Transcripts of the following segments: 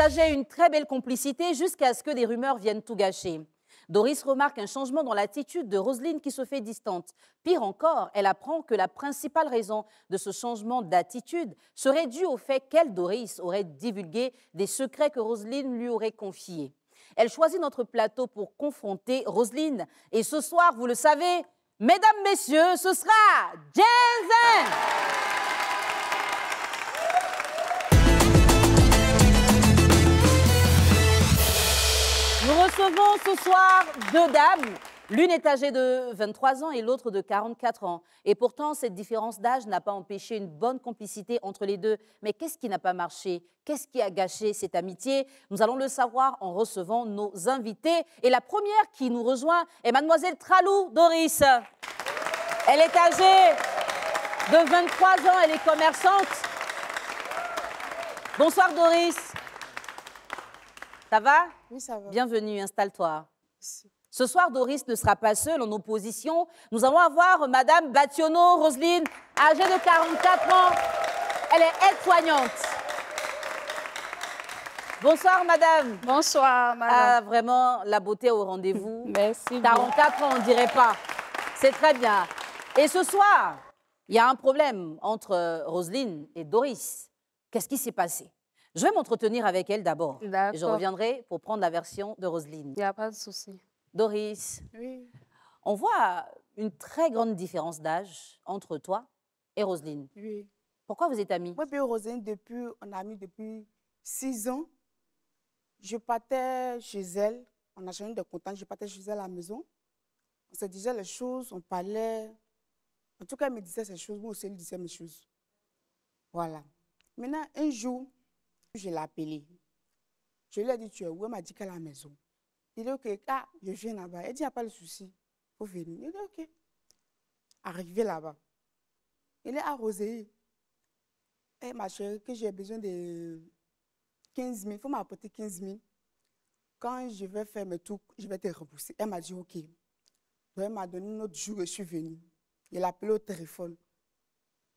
partageaient une très belle complicité jusqu'à ce que des rumeurs viennent tout gâcher. Doris remarque un changement dans l'attitude de Roselyne qui se fait distante. Pire encore, elle apprend que la principale raison de ce changement d'attitude serait due au fait qu'elle, Doris, aurait divulgué des secrets que Roselyne lui aurait confiés. Elle choisit notre plateau pour confronter Roselyne. Et ce soir, vous le savez, mesdames, messieurs, ce sera Jensen. Nous recevons ce soir deux dames. L'une est âgée de 23 ans et l'autre de 44 ans. Et pourtant, cette différence d'âge n'a pas empêché une bonne complicité entre les deux. Mais qu'est-ce qui n'a pas marché? Qu'est-ce qui a gâché cette amitié? Nous allons le savoir en recevant nos invités. Et la première qui nous rejoint est mademoiselle Tralou Doris. Elle est âgée de 23 ans, elle est commerçante. Bonsoir Doris. Ça va? Oui, ça va. Bienvenue, installe-toi. Merci. Ce soir, Doris ne sera pas seule en opposition. Nous allons avoir Madame Bationo Roselyne, âgée de 44 ans. Elle est aide-soignante. Bonsoir, Madame. Bonsoir, madame. Ah, vraiment, la beauté au rendez-vous. Merci. 44 ans, on ne dirait pas. C'est très bien. Et ce soir, il y a un problème entre Roselyne et Doris. Qu'est-ce qui s'est passé? Je vais m'entretenir avec elle d'abord. D'accord. Et je reviendrai pour prendre la version de Roselyne. Il n'y a pas de souci. Doris, Oui. on voit une très grande différence d'âge entre toi et Roselyne. Oui. Pourquoi vous êtes amies? Moi et Roselyne, on a mis depuis 6 ans. Je partais chez elle. On a changé de contact. Je partais chez elle à la maison. On se disait les choses, on parlait. En tout cas, elle me disait ces choses. Moi aussi, elle disait mes choses. Voilà. Maintenant, un jour, je l'ai appelée. Je lui ai dit, tu es où? Elle m'a dit qu'elle est à la maison. Il dit, ok, ah, je viens là-bas. Elle dit, il n'y a pas de souci. Il faut venir. Il dit, ok. Arrivé là-bas. Il est arrosé. Eh, ma chérie, que j'ai besoin de 15 000. Il faut m'apporter 15 000. Quand je vais faire mes trucs, je vais te rembourser. Elle m'a dit, ok. Donc, elle m'a donné un autre jour et je suis venue. Il l'a appelé au téléphone.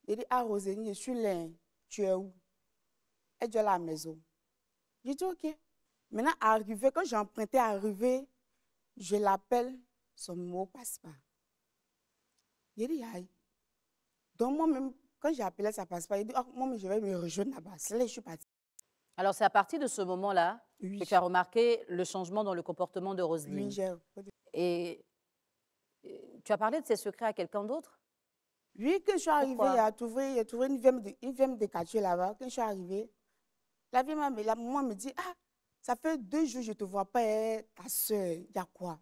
Il dit, ah, Rosélie, je suis là. Tu es où? Elle dit, à la maison. J'ai dit, ok. Maintenant, arrivé, quand j'ai emprunté à arriver, je l'appelle, son numéro passe pas. Il dit, aïe. Donc, moi-même, quand j'ai appelé, ça passe pas. Il dit, oh, moi, je vais me rejoindre là-bas. C'est là que je suis partie. Alors, c'est à partir de ce moment-là Oui. que tu as remarqué le changement dans le comportement de Roselyne. Oui, j'ai... Et tu as parlé de ses secrets à quelqu'un d'autre? Oui, quand je suis arrivée, Pourquoi? il a trouvé une vieille de quartier là-bas. Quand je suis arrivée, la maman me dit, ah, ça fait 2 jours que je ne te vois pas, hein, ta soeur, il y a quoi?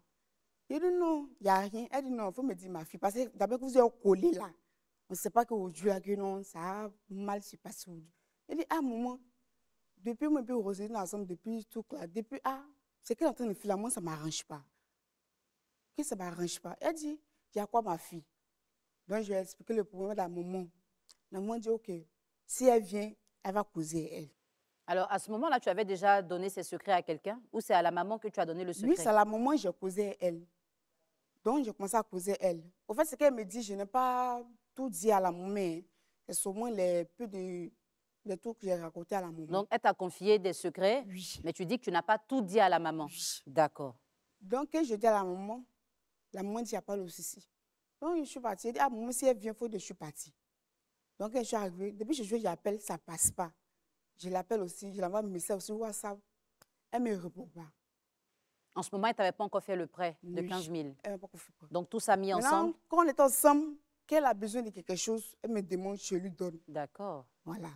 Il dit, non, il n'y a rien. Elle dit, non, il faut me dire, ma fille, parce que d'abord que vous êtes collés là, on ne sait pas qu'aujourd'hui, que non, ça a mal se passer aujourd'hui. Il dit, ah, maman, depuis que je suis Roselyne ensemble, depuis tout là, depuis, ah, c'est qu'elle est en train de faire là, moi, ça ne m'arrange pas. Que ça ne m'arrange pas. Elle dit, il y a quoi, ma fille? Donc, je vais expliquer le problème de la maman. La maman dit, ok, si elle vient, elle va causer elle. Alors, à ce moment-là, tu avais déjà donné ses secrets à quelqu'un ou c'est à la maman que tu as donné le secret? Oui, c'est à la maman que j'ai causé elle. Donc, j'ai commencé à causer elle. Au fait, ce qu'elle me dit, je n'ai pas tout dit à la maman. C'est seulement les trucs que j'ai racontés à la maman. Donc, elle t'a confié des secrets, oui. Mais tu dis que tu n'as pas tout dit à la maman. Oui. D'accord. Donc, quand je dis à la maman dit, il n'y a pas de souci. Donc, je suis partie. Elle dit, ah, maman, si elle vient, il faut que je suis partie. Donc, quand je suis arrivée, depuis que j'appelle, ça ne passe pas. Je l'appelle aussi, je l'envoie un message aussi WhatsApp. Elle ne me répond pas. En ce moment, elle ne t'avait pas encore fait le prêt de Oui. 15 000. Elle n'a pas encore fait prêt. Donc, tout ça mis Maintenant, ensemble? quand on est ensemble, qu'elle a besoin de quelque chose, elle me demande, je lui donne. D'accord. Voilà.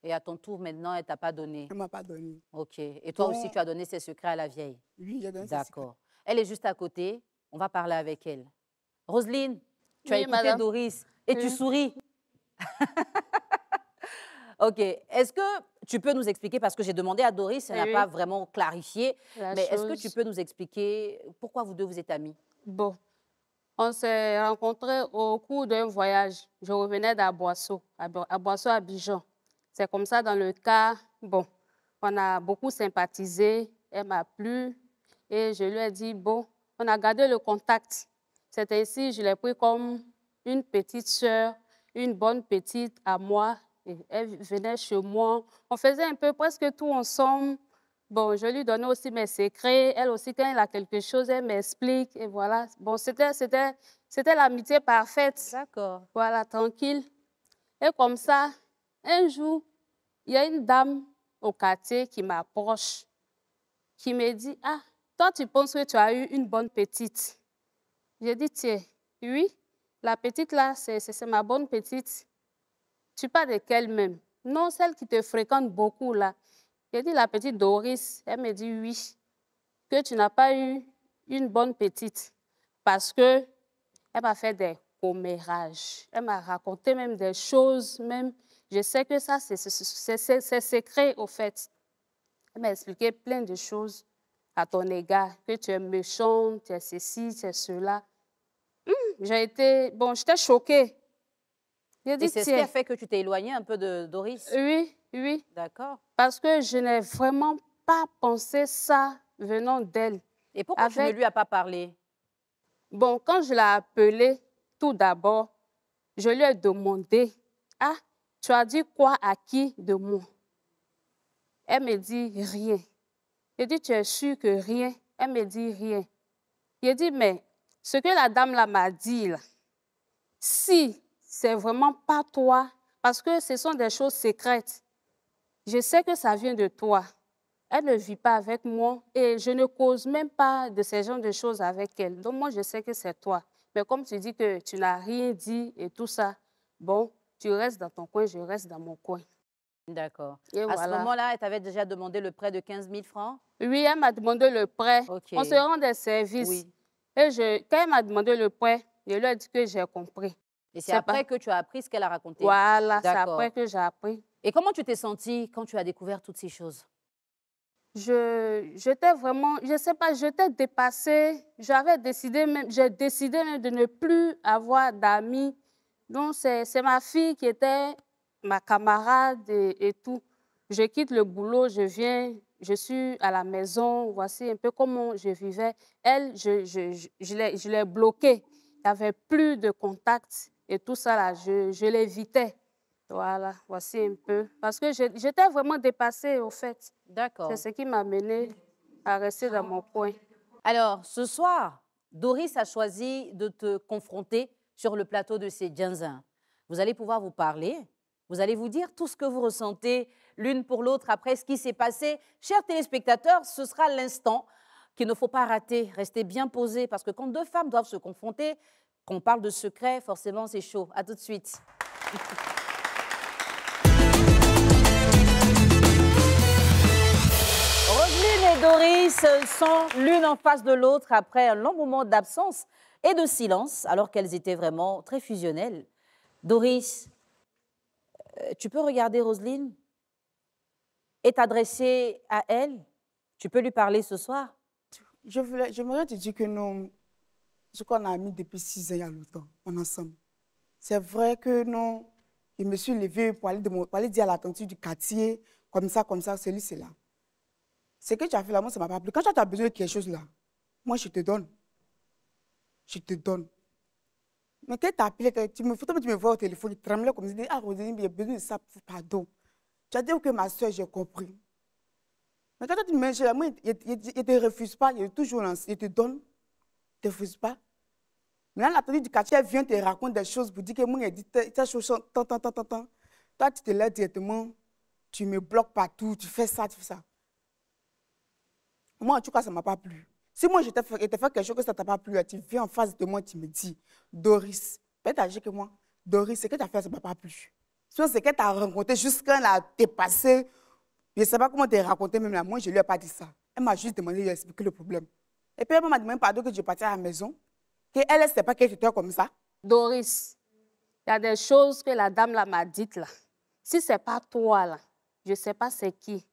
Et à ton tour, maintenant, elle ne t'a pas donné? Elle ne m'a pas donné. OK. Et toi aussi, tu as donné ses secrets à la vieille? Oui, j'ai donné ses secrets. D'accord. Elle est juste à côté. On va parler avec elle. Roselyne, tu as Oui, écouté madame. Doris et tu Oui. souris. OK. Est-ce que tu peux nous expliquer, parce que j'ai demandé à Doris, elle n'a Oui. pas vraiment clarifié, La mais est-ce que chose. tu peux nous expliquer pourquoi vous deux, vous êtes amis? Bon, on s'est rencontrés au cours d'un voyage. Je revenais d'Aboisseau, à Boisseau, à Bijan. C'est comme ça, dans le cas, bon, on a beaucoup sympathisé, elle m'a plu, et je lui ai dit, bon, on a gardé le contact. C'est ainsi, je l'ai pris comme une petite sœur, une bonne petite à moi, Et elle venait chez moi. On faisait un peu presque tout ensemble. Bon, je lui donnais aussi mes secrets. Elle aussi, quand elle a quelque chose, elle m'explique. Et voilà. Bon, c'était l'amitié parfaite. D'accord. Voilà, tranquille. Et comme ça, un jour, il y a une dame au quartier qui m'approche, qui me dit, « Ah, toi, tu penses que tu as eu une bonne petite? » J'ai dit, « Tiens, oui, la petite là, c'est ma bonne petite. » Tu parles de quelle même? Non, celle qui te fréquente beaucoup là. J'ai dit, la petite Doris. Elle me dit, oui, que tu n'as pas eu une bonne petite parce qu'elle m'a fait des commérages. Elle m'a raconté même des choses, même. Je sais que ça, c'est secret au fait. Elle m'a expliqué plein de choses à ton égard, que tu es méchante, tu es ceci, tu es cela. J'étais choquée. Et c'est ce qui a fait que tu t'es éloignée un peu de Doris? Oui, oui. D'accord. Parce que je n'ai vraiment pas pensé ça venant d'elle. Et pourquoi tu ne lui as pas parlé? Bon, quand je l'ai appelée, tout d'abord, je lui ai demandé, « Ah, tu as dit quoi à qui de moi? » Elle me dit, « Rien. » J'ai dit, « Tu es sûre que rien? » Elle me dit, « Rien. » J'ai dit, « Mais ce que la dame là m'a dit, là, si c'est vraiment pas toi, parce que ce sont des choses secrètes, je sais que ça vient de toi. Elle ne vit pas avec moi et je ne cause même pas de ce genre de choses avec elle. Donc moi, je sais que c'est toi. Mais comme tu dis que tu n'as rien dit et tout ça, bon, tu restes dans ton coin, je reste dans mon coin. » D'accord. Et à voilà. ce moment-là, elle t'avait déjà demandé le prêt de 15 000 francs? Oui, elle m'a demandé le prêt. Okay. On se rend des services. Oui. Et quand elle m'a demandé le prêt, je lui ai dit que j'ai compris. Et c'est après que tu as appris ce qu'elle a raconté? Voilà, c'est après que j'ai appris. Et comment tu t'es sentie quand tu as découvert toutes ces choses? J'étais vraiment, je ne sais pas, j'étais dépassée. J'ai décidé même de ne plus avoir d'amis. Donc, c'est ma fille qui était ma camarade et tout. Je quitte le boulot, je viens, je suis à la maison, voici un peu comment je vivais. Elle, je l'ai bloquée. Il n'y avait plus de contact et tout ça, là, je l'évitais. Voilà, voici un peu. Parce que j'étais vraiment dépassée, au fait. D'accord. C'est ce qui m'a menée à rester dans mon coin. Alors, ce soir, Doris a choisi de te confronter sur le plateau de ces Djanzin. Vous allez pouvoir vous parler, vous allez vous dire tout ce que vous ressentez l'une pour l'autre après ce qui s'est passé. Chers téléspectateurs, ce sera l'instant qu'il ne faut pas rater. Restez bien posés parce que quand deux femmes doivent se confronter, qu'on parle de secret, forcément c'est chaud. À tout de suite. Roselyne et Doris sont l'une en face de l'autre après un long moment d'absence et de silence, alors qu'elles étaient vraiment très fusionnelles. Doris, tu peux regarder Roselyne et t'adresser à elle? Tu peux lui parler ce soir? J'aimerais te dire que non, ce qu'on a mis depuis 6 ans il y a longtemps, on est ensemble. C'est vrai que non, je me suis levée pour aller dire à l'attention du quartier, comme ça, celui, c'est là. Ce que tu as fait là, moi, ça ne m'a pas plu. Quand tu as besoin de quelque chose là, moi, je te donne. Je te donne. Mais quand tu as appelé, tu me vois au téléphone, tu tremblais comme ça, tu dis, ah, Roselyne, j'ai besoin de ça, pardon. Tu as dit que ma soeur, j'ai compris. Mais quand tu me mets là, moi, je ne te refuse pas, je toujours lancé, je te donne, je ne te refuse pas. Maintenant, l'attendu du quartier vient te raconte des choses pour dire que moi, il dit, ta chose, tant. Toi, tu te lèves directement, tu me bloques partout, tu fais ça, tu fais ça. Moi, en tout cas, ça ne m'a pas plu. Si moi, je t'ai fait quelque chose que ça ne t'a pas plu, tu viens en face de moi, tu me dis, Doris, peut-être âgé que moi, Doris, ce que tu as fait, ça ne m'a pas plu. Soit ce que tu as rencontré jusqu'à là, t'es passé, je ne sais pas comment tu as raconté même là, moi, je ne lui ai pas dit ça. Elle m'a juste demandé de lui expliquer le problème. Et puis, elle m'a demandé pardon que je partais à la maison, qu'elle ne sait pas qu'elle était comme ça. Doris, il y a des choses que la dame là m'a dites là. Si ce n'est pas toi là, je ne sais pas c'est qui.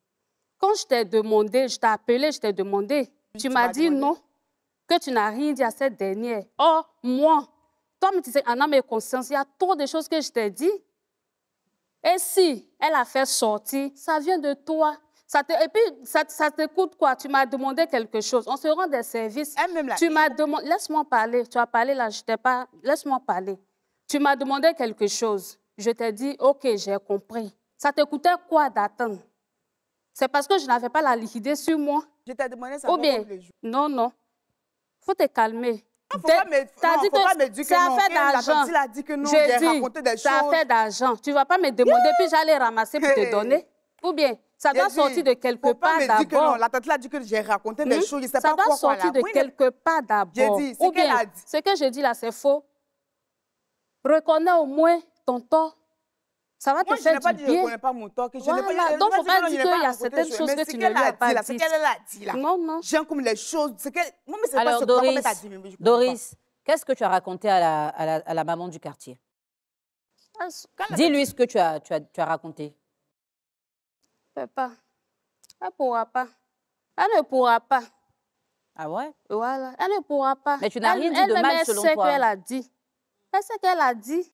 Quand je t'ai demandé, je t'ai appelé, je t'ai demandé, tu m'as dit non, que tu n'as rien dit à cette dernière. Oh, moi, toi, tu sais, en âme et conscience, il y a trop de choses que je t'ai dit. Et si elle a fait sortir, ça vient de toi. Et puis, ça te coûte quoi? Tu m'as demandé quelque chose. On se rend des services. Tu m'as demandé... Laisse-moi parler. Tu as parlé là, je t'ai pas... Laisse-moi parler. Tu m'as demandé quelque chose. je t'ai dit, OK, j'ai compris. Ça te coûtait quoi d'attendre? C'est parce que je n'avais pas la liquidité sur moi? Je t'ai demandé ça Ou bien, les jours. non, non. Il faut te calmer. Il ne faut pas me dire que non. Ça fait d'argent. Il a dit que non, j'ai raconté des choses. Ça fait d'argent. Tu ne vas pas me demander, puis j'allais ramasser pour te donner. Ou bien, ça doit sortir de quelque part d'abord. La tante a dit que j'ai raconté des choses. Ça doit sortir de quelque part d'abord. J'ai dit, ce qu'elle a dit. Ce que je dis là, c'est faux. Reconnais au moins ton tort. Ça va te faire du bien. Moi, je n'ai pas dit que je ne connais pas mon tort. Donc, il ne faut pas dire qu'il y a certaines choses que tu ne lui as pas dites. C'est qu'elle a dit là. Non, non. J'aime comme les choses. Alors, Doris, qu'est-ce que tu as raconté à la maman du quartier? Dis-lui ce que tu as raconté. Papa, elle ne pourra pas. Elle ne pourra pas. Ah ouais? Voilà, elle ne pourra pas. Mais tu n'as rien dit de mal selon toi. Elle sait qu'elle a dit. Elle sait qu'elle a dit.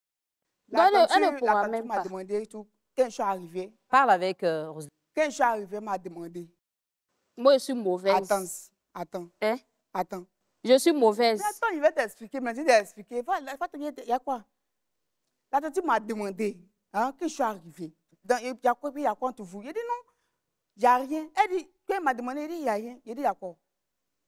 Elle ne pourra même pas. m'a demandé tout. Quand je suis arrivée. Parle avec Roselyne. Quand je suis arrivée, elle m'a demandé. Moi, je suis mauvaise. Attends. Hein? Attends. Je suis mauvaise. Mais attends, je vais t'expliquer. Mais je vais t'expliquer. Il y a quoi? La tante m'a demandé quand je suis arrivée. Il y a quoi entre vous? Il dit non, il n'y a rien. Elle dit, quand elle m'a demandé, il dit il n'y a rien. Il dit d'accord.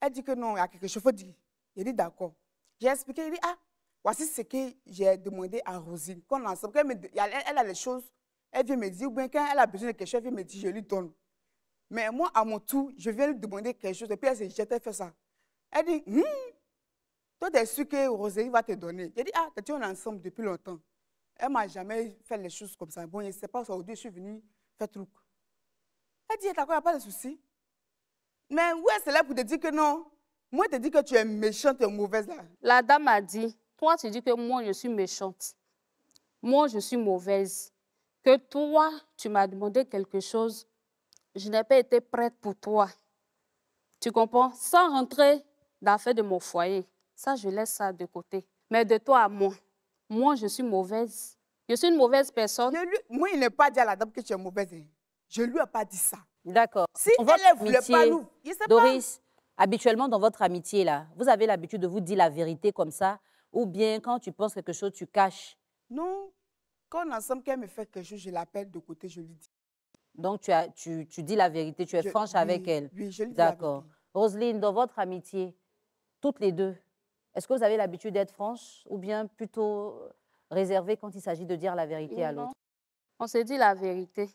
Elle dit que non, il y a quelque chose, il faut dire. Il dit d'accord. J'ai expliqué, il dit ah, voici ce que j'ai demandé à Rosine. Quand on est ensemble, elle a les choses, elle vient me dire, ou bien quand elle a besoin de quelque chose, elle vient me dire, je lui donne. Mais moi, à mon tour, je viens lui demander quelque chose, et puis elle s'est jetée faire ça. Elle dit, toi, tu es sûr que Rosine va te donner. J'ai dit, ah, on est ensemble depuis longtemps. Elle ne m'a jamais fait les choses comme ça. Bon, je ne sais pas, aujourd'hui, je suis venue faire truc. Elle dit, d'accord, il n'y a pas de souci. Mais où est-ce là pour te dire que non? Moi, je te dis que tu es méchante et mauvaise là. La dame a dit, toi, tu dis que moi, je suis méchante. Moi, je suis mauvaise. Que toi, tu m'as demandé quelque chose, je n'ai pas été prête pour toi. Tu comprends? Sans rentrer dans l'affaire de mon foyer. Ça, je laisse ça de côté. Mais de toi à moi, je suis mauvaise. Je suis une mauvaise personne. Moi, il n'est pas dit à la dame que tu es mauvaise. Je ne lui ai pas dit ça. D'accord. Si elle ne voulait pas nous... Doris, habituellement, dans votre amitié, là, vous avez l'habitude de vous dire la vérité comme ça, ou bien quand tu penses quelque chose, tu caches? Non. Quand on est ensemble, qu'elle me fait quelque chose, je l'appelle de côté, je lui dis. Donc, tu dis la vérité, tu es franche avec elle. Oui, je lui dis la vérité. D'accord. Roselyne, dans votre amitié, toutes les deux, est-ce que vous avez l'habitude d'être franche ou bien plutôt réservée quand il s'agit de dire la vérité à l'autre? On se dit la vérité.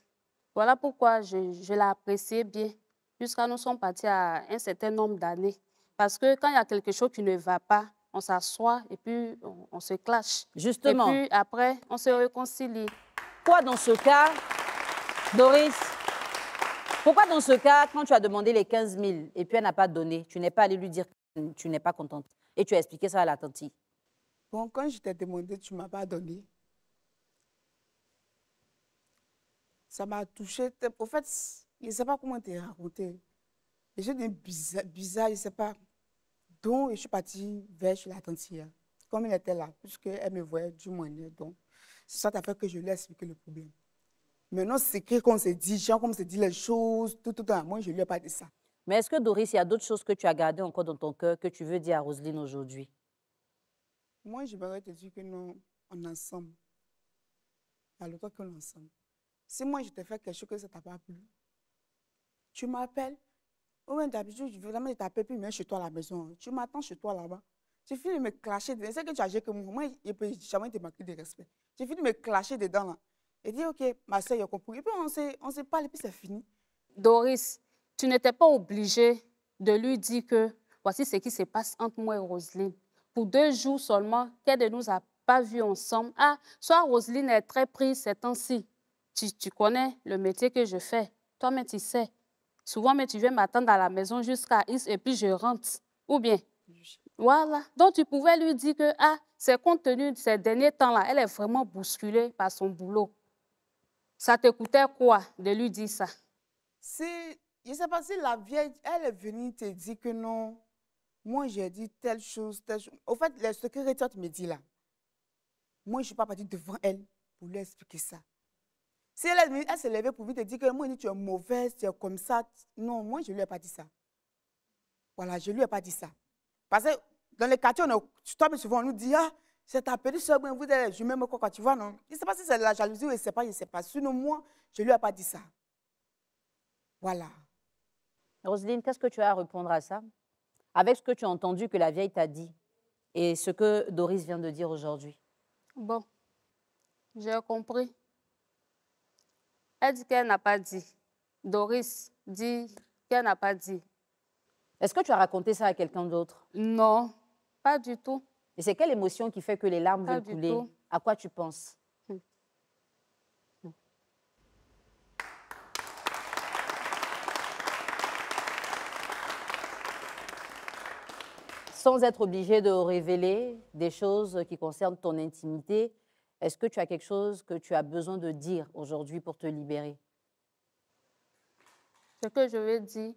Voilà pourquoi je l'ai apprécié bien, jusqu'à nous sommes partis à un certain nombre d'années. Parce que quand il y a quelque chose qui ne va pas, on s'assoit et puis on se clash. Justement. Et puis après, on se réconcilie. Pourquoi dans ce cas, Doris, pourquoi dans ce cas, quand tu as demandé les 15 000 et puis elle n'a pas donné, tu n'es pas allé lui dire que tu n'es pas contente et tu as expliqué ça à la tante? Bon, quand je t'ai demandé, tu ne m'as pas donné. Ça m'a touché. En fait, je ne sais pas comment te raconter. J'ai dit bizarre, je ne sais pas. Donc, je suis partie vers chez la tante. Comme elle était là, puisqu'elle me voyait du moins. Donc, c'est ça qui a fait que je lui ai expliqué le problème. Maintenant, c'est qu'on se dit, genre, comme on se dit les choses, tout. Moi, je ne lui ai pas dit ça. Mais est-ce que, Doris, il y a d'autres choses que tu as gardées encore dans ton cœur que tu veux dire à Roselyne aujourd'hui? Moi, je voudrais te dire que non, on est ensemble. Il y a longtemps qu'on est ensemble. Si moi, je te fais quelque chose que ça ne t'a pas plu, tu m'appelles. Ou bien d'habitude, vraiment, je t'appelle puis je viens chez toi à la maison. Tu m'attends chez toi là-bas. Tu finis de me clasher. C'est que tu as que moi, je ne peux jamais te manquer de respect. Tu finis de me clasher dedans là. Et dis, OK, ma soeur, il a compris. Et puis on se parle et puis c'est fini. Doris, tu n'étais pas obligée de lui dire que voici ce qui se passe entre moi et Roselyne. Pour 2 jours seulement, qu'elle ne nous a pas vus ensemble. Ah, soit Roselyne est très prise ces temps-ci. Tu connais le métier que je fais. Toi-même, tu sais. Souvent, mais tu viens m'attendre à la maison jusqu'à X et puis je rentre. Ou bien, voilà. Donc, tu pouvais lui dire que, ah, c'est compte tenu de ces derniers temps-là, elle est vraiment bousculée par son boulot. Ça te coûtait quoi de lui dire ça? Je ne sais pas si la vieille, elle est venue te dire que non, moi j'ai dit telle chose, telle chose. Au fait, le secrétaire me dit là, moi je ne suis pas partie devant elle pour lui expliquer ça. Si elle s'est levée pour lui te dire que moi tu es mauvaise, tu es comme ça, non, moi je ne lui ai pas dit ça. Voilà, je ne lui ai pas dit ça. Parce que dans les quartiers, toi, souvent on nous dit, ah, c'est ta petite soeur, vous êtes je même quoi, tu vois, non? Je ne sais pas si c'est de la jalousie ou je ne sais pas. Sinon, moi, je ne lui ai pas dit ça. Voilà. Roselyne, qu'est-ce que tu as à répondre à ça? Avec ce que tu as entendu que la vieille t'a dit et ce que Doris vient de dire aujourd'hui. Bon, j'ai compris. Elle dit qu'elle n'a pas dit. Doris dit qu'elle n'a pas dit. Est-ce que tu as raconté ça à quelqu'un d'autre? Non, pas du tout. Et c'est quelle émotion qui fait que les larmes Pas veulent du couler? tout. À quoi tu penses? Sans être obligé de révéler des choses qui concernent ton intimité, est-ce que tu as quelque chose que tu as besoin de dire aujourd'hui pour te libérer? Ce que je veux dire,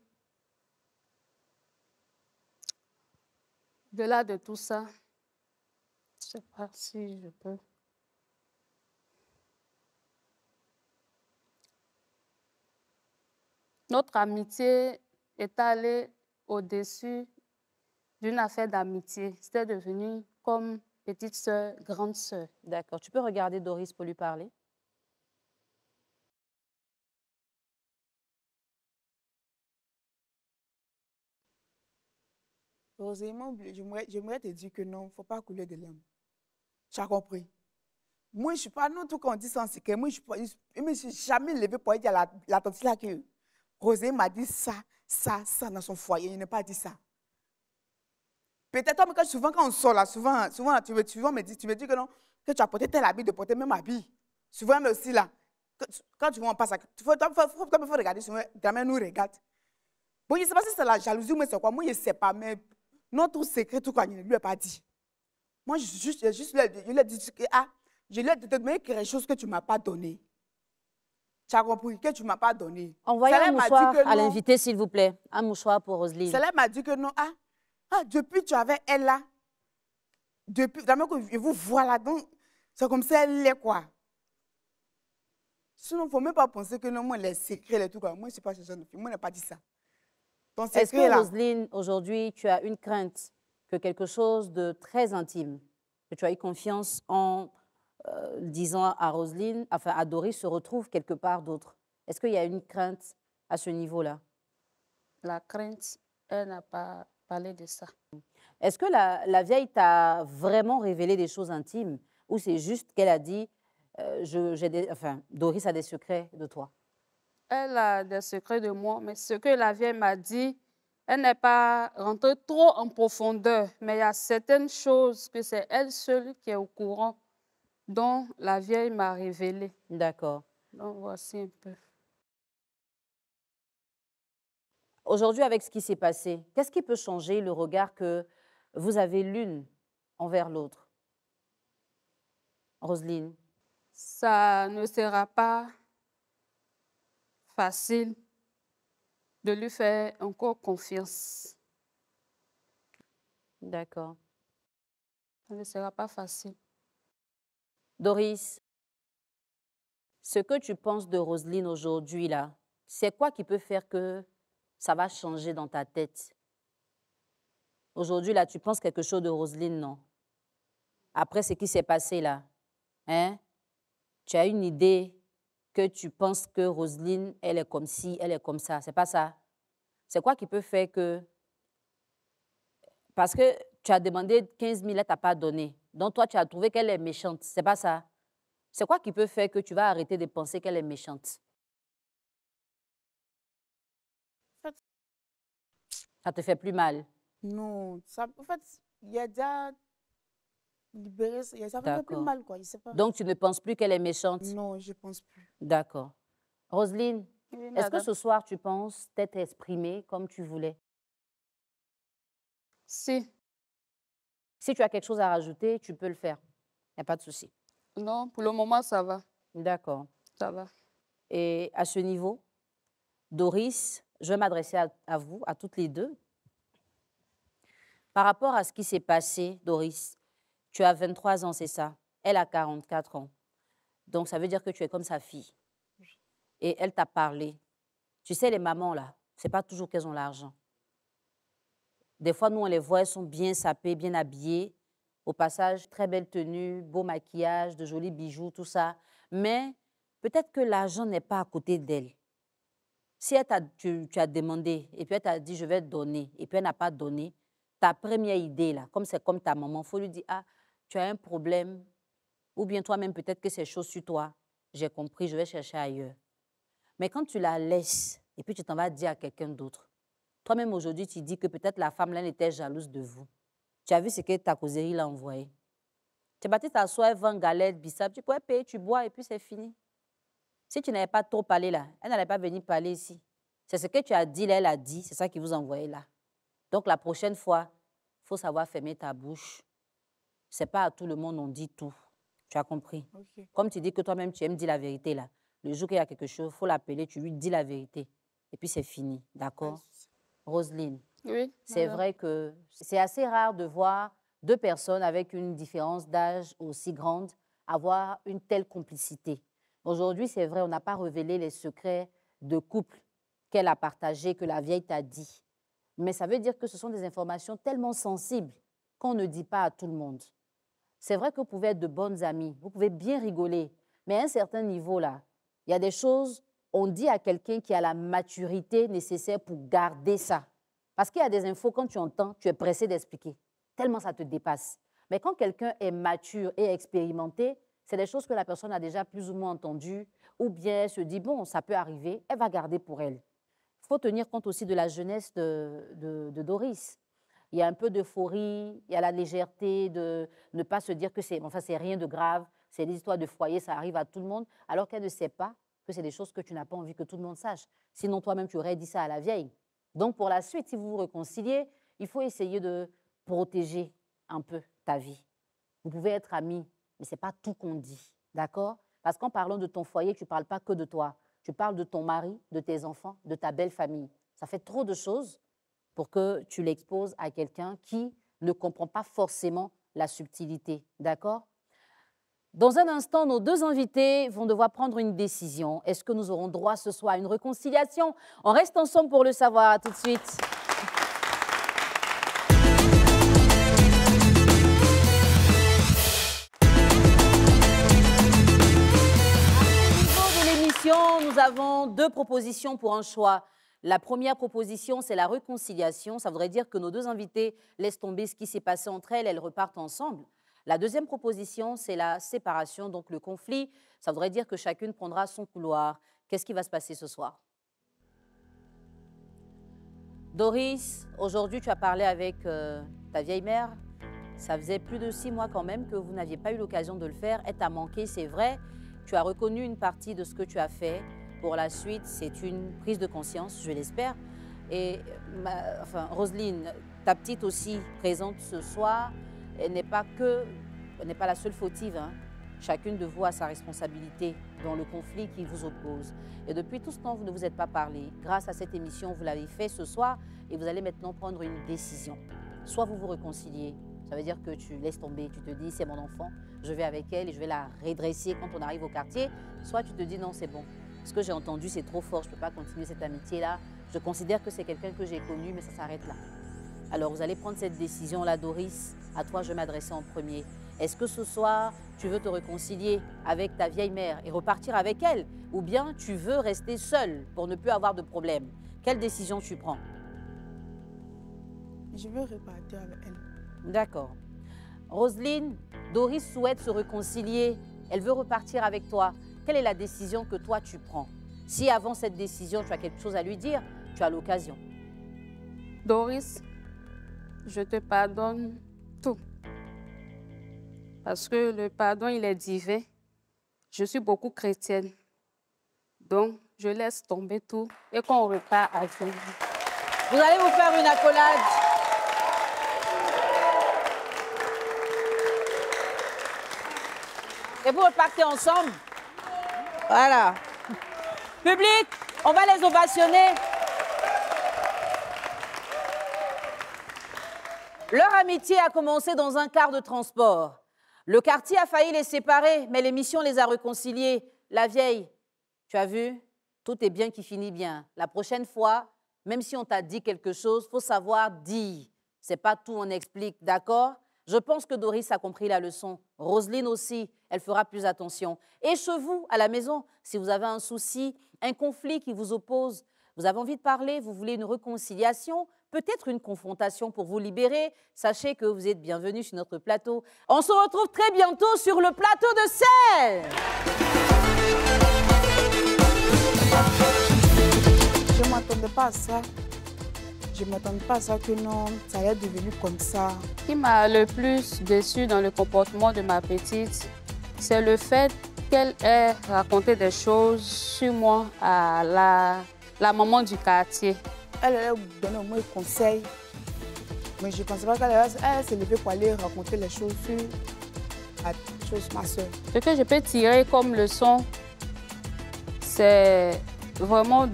au-delà de tout ça, je ne sais pas si je peux. Notre amitié est allée au-dessus d'une affaire d'amitié. C'était devenu comme petite sœur, grande sœur. D'accord. Tu peux regarder Doris pour lui parler? Heureusement, j'aimerais te dire que non, il ne faut pas couler de larmes. Tu as compris? Moi, je ne suis pas, non, tout quand on dit ça en secret, moi, je ne me suis jamais levée pour dire à la tante là que Rosé m'a dit ça dans son foyer. Il n'a pas dit ça. Peut-être que souvent, quand on sort là, souvent tu me dis que non, que tu as porté tel habit, de porter même habit. Souvent, mais aussi là, quand tu vois, on passe, il faut regarder, souvent, ta mère nous regarde. Bon, je ne sais pas si c'est la jalousie ou mais c'est quoi, moi, je ne sais pas, mais notre secret, tout quoi, il ne lui a pas dit. Moi, je lui ai dit que, je lui ai donné quelque chose que tu ne m'as pas donné. Tu as compris, que tu ne m'as pas donné. Envoyez un mouchoir à l'invité, s'il vous plaît. Un mouchoir pour Roselyne. Celle-là m'a dit que non, depuis tu avais elle là, depuis, vraiment que je vous vois là, donc c'est comme ça elle est quoi. Sinon, il ne faut même pas penser que non, moi, les secrets, les trucs, moi, je ne suis pas ce genre de fille, moi, je n'ai pas dit ça. Est-ce que, Roselyne, aujourd'hui, tu as une crainte que quelque chose de très intime, que tu as eu confiance en disant à Roselyne, enfin à Doris, se retrouve quelque part d'autre? Est-ce qu'il y a une crainte à ce niveau-là? La crainte, elle n'a pas parlé de ça. Est-ce que la vieille t'a vraiment révélé des choses intimes ou c'est juste qu'elle a dit, Doris a des secrets de toi? Elle a des secrets de moi, mais ce que la vieille m'a dit, elle n'est pas rentrée trop en profondeur, mais il y a certaines choses que c'est elle seule qui est au courant, dont la vieille m'a révélé. D'accord. Donc, voici un peu. Aujourd'hui, avec ce qui s'est passé, qu'est-ce qui peut changer le regard que vous avez l'une envers l'autre? Roselyne? Ça ne sera pas facile de lui faire encore confiance. D'accord. Ça ne sera pas facile. Doris, ce que tu penses de Roselyne aujourd'hui, là, c'est quoi qui peut faire que ça va changer dans ta tête? Aujourd'hui, là, tu penses quelque chose de Roselyne, non? Après ce qui s'est passé, là, hein? Tu as une idée que tu penses que Roselyne, elle est comme ci, elle est comme ça. C'est pas ça. C'est quoi qui peut faire que... Parce que tu as demandé 15 000, elle ne t'a pas donné. Donc toi, tu as trouvé qu'elle est méchante. C'est pas ça. C'est quoi qui peut faire que tu vas arrêter de penser qu'elle est méchante? Ça te fait plus mal? Non, ça, en fait, il y a déjà libéré, ça fait plus mal, quoi, je sais pas. Donc tu ne penses plus qu'elle est méchante? Non, je ne pense plus. D'accord. Roselyne, Oui, est-ce que ce soir, tu penses t'être exprimée comme tu voulais? Si. Si tu as quelque chose à rajouter, tu peux le faire. Il n'y a pas de souci. Non, pour le moment, ça va. D'accord. Ça va. Et à ce niveau, Doris, je vais m'adresser à vous, à toutes les deux. Par rapport à ce qui s'est passé, Doris, tu as 23 ans, c'est ça? Elle a 44 ans. Donc, ça veut dire que tu es comme sa fille. Et elle t'a parlé. Tu sais, les mamans, là, ce n'est pas toujours qu'elles ont l'argent. Des fois, nous, on les voit, elles sont bien sapées, bien habillées. Au passage, très belle tenue, beau maquillage, de jolis bijoux, tout ça. Mais peut-être que l'argent n'est pas à côté d'elle. Si tu as demandé et puis elle t'a dit je vais te donner et puis elle n'a pas donné, ta première idée là, comme c'est comme ta maman, il faut lui dire ah, tu as un problème ou bien toi-même peut-être que c'est chaud sur toi. J'ai compris, je vais chercher ailleurs. Mais quand tu la laisses et puis tu t'en vas dire à quelqu'un d'autre, toi-même aujourd'hui tu dis que peut-être la femme là elle était jalouse de vous. Tu as vu ce que ta causerie l'a envoyé. Tu es parti t'asseoir, 20 galettes, bissap, tu pourrais payer, tu bois et puis c'est fini. Si tu n'avais pas trop parlé là, elle n'allait pas venir parler ici. C'est ce que tu as dit là, elle a dit, c'est ça qui vous envoyait là. Donc la prochaine fois, il faut savoir fermer ta bouche. Ce n'est pas à tout le monde on dit tout. Tu as compris? Ok. Comme tu dis que toi-même tu aimes dire la vérité là. Le jour qu'il y a quelque chose, il faut l'appeler, tu lui dis la vérité. Et puis c'est fini, d'accord? Roselyne, Oui, c'est madame. vrai que c'est assez rare de voir deux personnes avec une différence d'âge aussi grande avoir une telle complicité. Aujourd'hui, c'est vrai, on n'a pas révélé les secrets de couple qu'elle a partagés, que la vieille t'a dit. Mais ça veut dire que ce sont des informations tellement sensibles qu'on ne dit pas à tout le monde. C'est vrai que vous pouvez être de bonnes amies, vous pouvez bien rigoler, mais à un certain niveau là, il y a des choses, on dit à quelqu'un qui a la maturité nécessaire pour garder ça. Parce qu'il y a des infos, quand tu entends, tu es pressé d'expliquer, tellement ça te dépasse. Mais quand quelqu'un est mature et expérimenté, c'est des choses que la personne a déjà plus ou moins entendues, ou bien elle se dit, bon, ça peut arriver, elle va garder pour elle. Il faut tenir compte aussi de la jeunesse de Doris. Il y a un peu d'euphorie, il y a la légèreté de ne pas se dire que c'est rien de grave, c'est des histoires de foyer, ça arrive à tout le monde, alors qu'elle ne sait pas que c'est des choses que tu n'as pas envie que tout le monde sache. Sinon, toi-même, tu aurais dit ça à la vieille. Donc, pour la suite, si vous vous réconciliez, il faut essayer de protéger un peu ta vie. Vous pouvez être amis, mais ce n'est pas tout qu'on dit, d'accord? Parce qu'en parlant de ton foyer, tu ne parles pas que de toi. Tu parles de ton mari, de tes enfants, de ta belle famille. Ça fait trop de choses pour que tu l'exposes à quelqu'un qui ne comprend pas forcément la subtilité, d'accord? Dans un instant, nos deux invités vont devoir prendre une décision. Est-ce que nous aurons droit ce soir à une réconciliation? On reste ensemble pour le savoir. À tout de suite. Au niveau de l'émission, nous avons deux propositions pour un choix. La première proposition, c'est la réconciliation. Ça voudrait dire que nos deux invités laissent tomber ce qui s'est passé entre elles, elles repartent ensemble. La deuxième proposition, c'est la séparation, donc le conflit. Ça voudrait dire que chacune prendra son couloir. Qu'est-ce qui va se passer ce soir? Doris, aujourd'hui, tu as parlé avec ta vieille mère. Ça faisait plus de 6 mois quand même que vous n'aviez pas eu l'occasion de le faire. Elle t'a manqué, c'est vrai. Tu as reconnu une partie de ce que tu as fait. Pour la suite, c'est une prise de conscience, je l'espère. Et Roselyne, ta petite aussi présente ce soir, elle n'est pas la seule fautive, hein. Chacune de vous a sa responsabilité dans le conflit qui vous oppose. Et depuis tout ce temps, vous ne vous êtes pas parlé. Grâce à cette émission, vous l'avez fait ce soir et vous allez maintenant prendre une décision. Soit vous vous réconciliez, ça veut dire que tu laisses tomber, tu te dis c'est mon enfant, je vais avec elle et je vais la redresser quand on arrive au quartier. Soit tu te dis non, c'est bon. Ce que j'ai entendu, c'est trop fort, je ne peux pas continuer cette amitié-là. Je considère que c'est quelqu'un que j'ai connu, mais ça s'arrête là. Alors, vous allez prendre cette décision-là, Doris. À toi, je vais m'adresser en premier. Est-ce que ce soir, tu veux te réconcilier avec ta vieille mère et repartir avec elle? Ou bien tu veux rester seule pour ne plus avoir de problème? Quelle décision tu prends? Je veux repartir avec elle. D'accord. Roselyne, Doris souhaite se réconcilier. Elle veut repartir avec toi. Quelle est la décision que toi, tu prends? Si avant cette décision, tu as quelque chose à lui dire, tu as l'occasion. Doris, je te pardonne tout. Parce que le pardon, il est divin. Je suis beaucoup chrétienne. Donc, je laisse tomber tout et qu'on repart avec vous. Vous allez vous faire une accolade. Et vous repartez ensemble. Voilà. Public, on va les ovationner. Leur amitié a commencé dans un car de transport. Le quartier a failli les séparer, mais l'émission les a réconciliés. La vieille, tu as vu, tout est bien qui finit bien. La prochaine fois, même si on t'a dit quelque chose, il faut savoir dire. Ce n'est pas tout, on explique, d'accord? Je pense que Doris a compris la leçon. Roselyne aussi, elle fera plus attention. Et chez vous, à la maison, si vous avez un souci, un conflit qui vous oppose, vous avez envie de parler, vous voulez une réconciliation, peut-être une confrontation pour vous libérer, sachez que vous êtes bienvenus sur notre plateau. On se retrouve très bientôt sur le plateau de Sel. Je ne m'attendais pas à ça. Je ne m'attendais pas à ça que non, ça allait devenir comme ça. Ce qui m'a le plus déçu dans le comportement de ma petite, c'est le fait qu'elle ait raconté des choses sur moi à la maman du quartier. Elle allait vous donner au moins des conseils. Mais je ne pensais pas qu'elle allait se lever pour aller raconter les choses sur ma soeur. Ce que je peux tirer comme leçon, c'est vraiment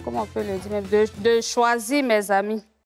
comment on peut le dire, de choisir mes amis.